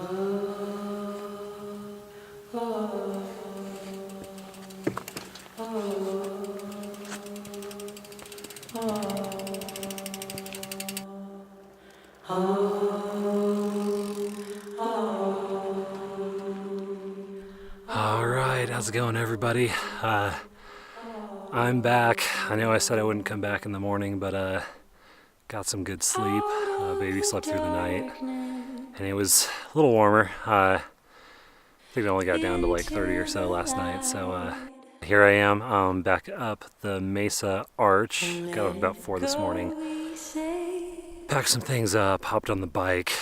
Alright, how's it going, everybody? I'm back. I know I said I wouldn't come back in the morning, but got some good sleep. Baby slept through the night, and it was a little warmer. I think it only got down to like 30 or so last night, so here I am, back up the Mesa Arch. Got up about 4 this morning. Packed some things up, hopped on the bike.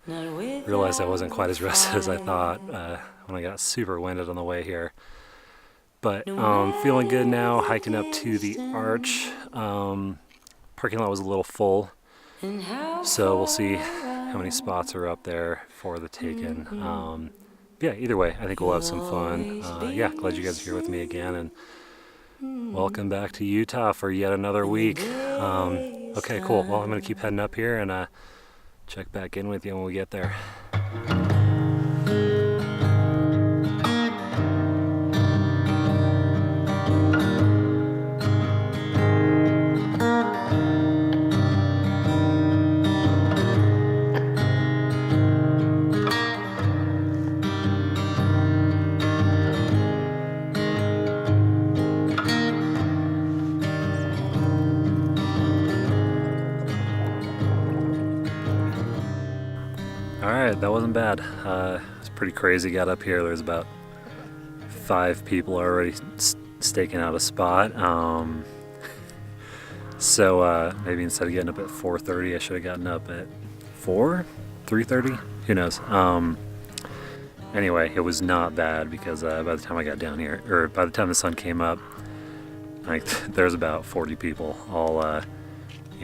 Realized I wasn't quite as rested as I thought when I got super winded on the way here. But feeling good now, hiking up to the arch. Parking lot was a little full, so we'll see how many spots are up there for the taking. Yeah, either way, I think we'll have some fun. Yeah, glad you guys are here with me again, and welcome back to Utah for yet another week. Okay, cool. Well, I'm going to keep heading up here and check back in with you when we get there. Alright, that wasn't bad. It's pretty crazy. Got up here, there's about 5 people already staking out a spot. So maybe instead of getting up at 4:30, I should have gotten up at 3:30? Who knows? Anyway, it was not bad because by the time I got down here, or by the time the sun came up, there's about 40 people all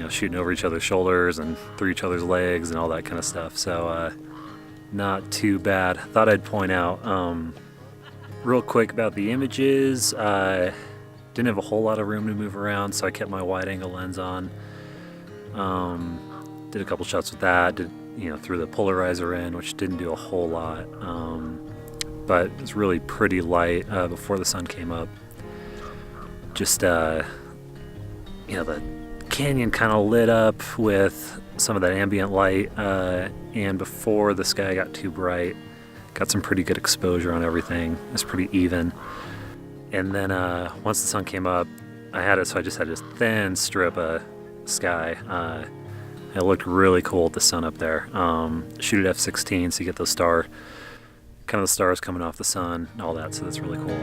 shooting over each other's shoulders and through each other's legs and all that kind of stuff. So not too bad. Thought I'd point out real quick about the images. Didn't have a whole lot of room to move around, so I kept my wide angle lens on. Did a couple shots with that. Threw the polarizer in, which didn't do a whole lot. But it was really pretty light before the sun came up. Just the canyon kind of lit up with some of that ambient light, and before the sky got too bright, got some pretty good exposure on everything. It's pretty even. And then once the sun came up, I just had this thin strip of sky. It looked really cool with the sun up there. Shoot at f/16, so you get those the stars coming off the sun and all that, so that's really cool.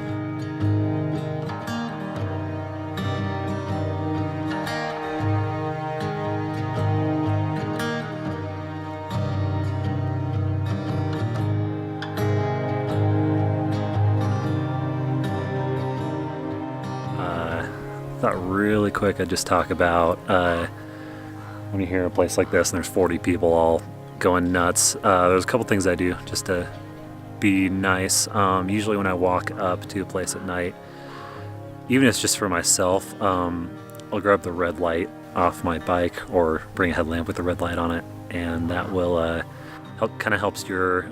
Thought really quick I'd just talk about when you hear a place like this and there's 40 people all going nuts. There's a couple things I do just to be nice. Usually when I walk up to a place at night, even if it's just for myself, I'll grab the red light off my bike or bring a headlamp with the red light on it, and that will helps your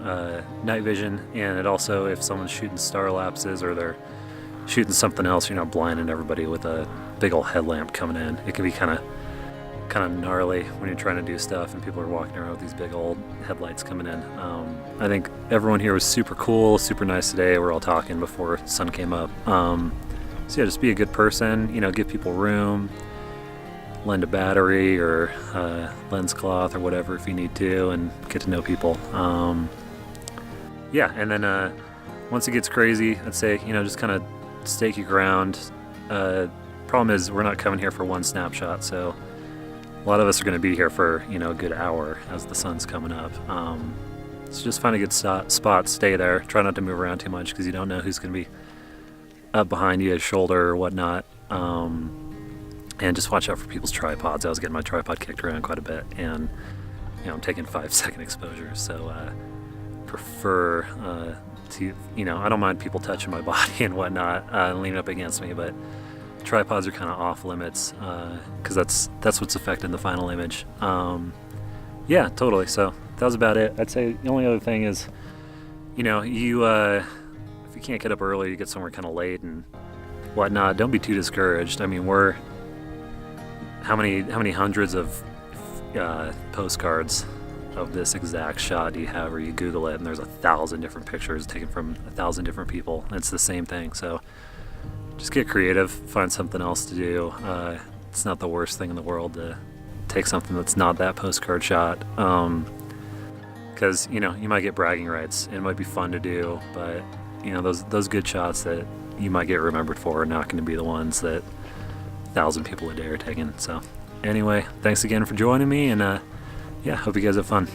night vision. And it also, if someone's shooting star lapses or they're shooting something else, you're not blinding everybody with a big old headlamp coming in. It can be kind of gnarly when you're trying to do stuff and people are walking around with these big old headlights coming in. I think everyone here was super cool, super nice today. We're all talking before the sun came up. So yeah, just be a good person, give people room, lend a battery or lens cloth or whatever if you need to, and get to know people. Yeah, and then once it gets crazy, I'd say, just kind of stake your ground. Problem is, we're not coming here for one snapshot, so a lot of us are going to be here for a good hour as the sun's coming up. So just find a good spot, stay there. Try not to move around too much because you don't know who's going to be up behind you, a shoulder or whatnot. And just watch out for people's tripods. I was getting my tripod kicked around quite a bit, and I'm taking 5-second exposures, so prefer to, I don't mind people touching my body and whatnot, and leaning up against me, but tripods are kind of off limits, because that's what's affecting the final image. Yeah, totally. So that was about it. I'd say the only other thing is, you if you can't get up early, you get somewhere kind of late and whatnot. Don't be too discouraged. I mean, we're how many hundreds of postcards of this exact shot do you have, or you Google it and there's 1,000 different pictures taken from 1,000 different people. It's the same thing. So just get creative, find something else to do. It's not the worst thing in the world to take something that's not that postcard shot, because you might get bragging rights. It might be fun to do, but those good shots that you might get remembered for are not going to be the ones that 1,000 people a day are taking. So anyway, thanks again for joining me, and yeah, hope you guys have fun.